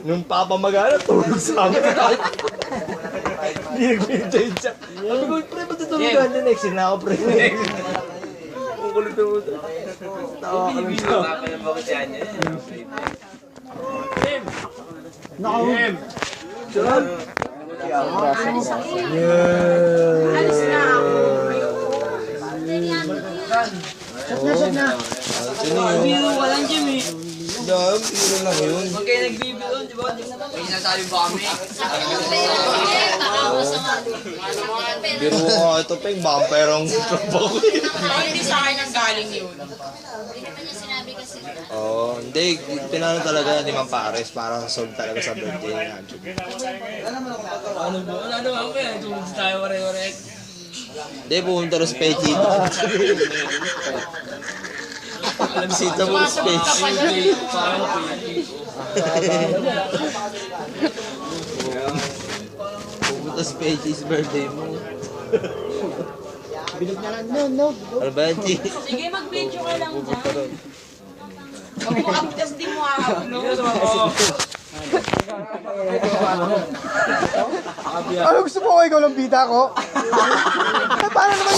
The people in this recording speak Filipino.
Nung papamagana, tulog sa amin. Hindi nag-maintain siya. Sabi ko, pre, ba't tutulugan din? Next na ako, pre. Ang kulit na mo. Tawa ka lang siya. Naka-win. Diyan. Alis na ako. Shot na. Biro ka lang, Jimmy. Dahil, biro lang yun. Huwag kayo nagbibiro, di ba? May sinasabi ba kami? Biro ko nga ito, Peng. Baka perong trabaho. Hindi sa akin ang galing yun. Hindi naman niya sinabi kasi. Oo, hindi. Pinano talaga, di man pares. Parang sold talaga sa birthday niya. Ano ba? Ano ba? Kaya tulog tayo wari-wari. Hindi, pumunta rin sa Pechi. Sita mo sa Pechi. Pumunta sa Pechi's birthday mo. Bilog na lang. No. Ano ba yan, Chi? Sige, mag-video ka lang dyan. Kapagkas di mo no? Ano gusto mo? Ikaw lang bita ko? Paano naman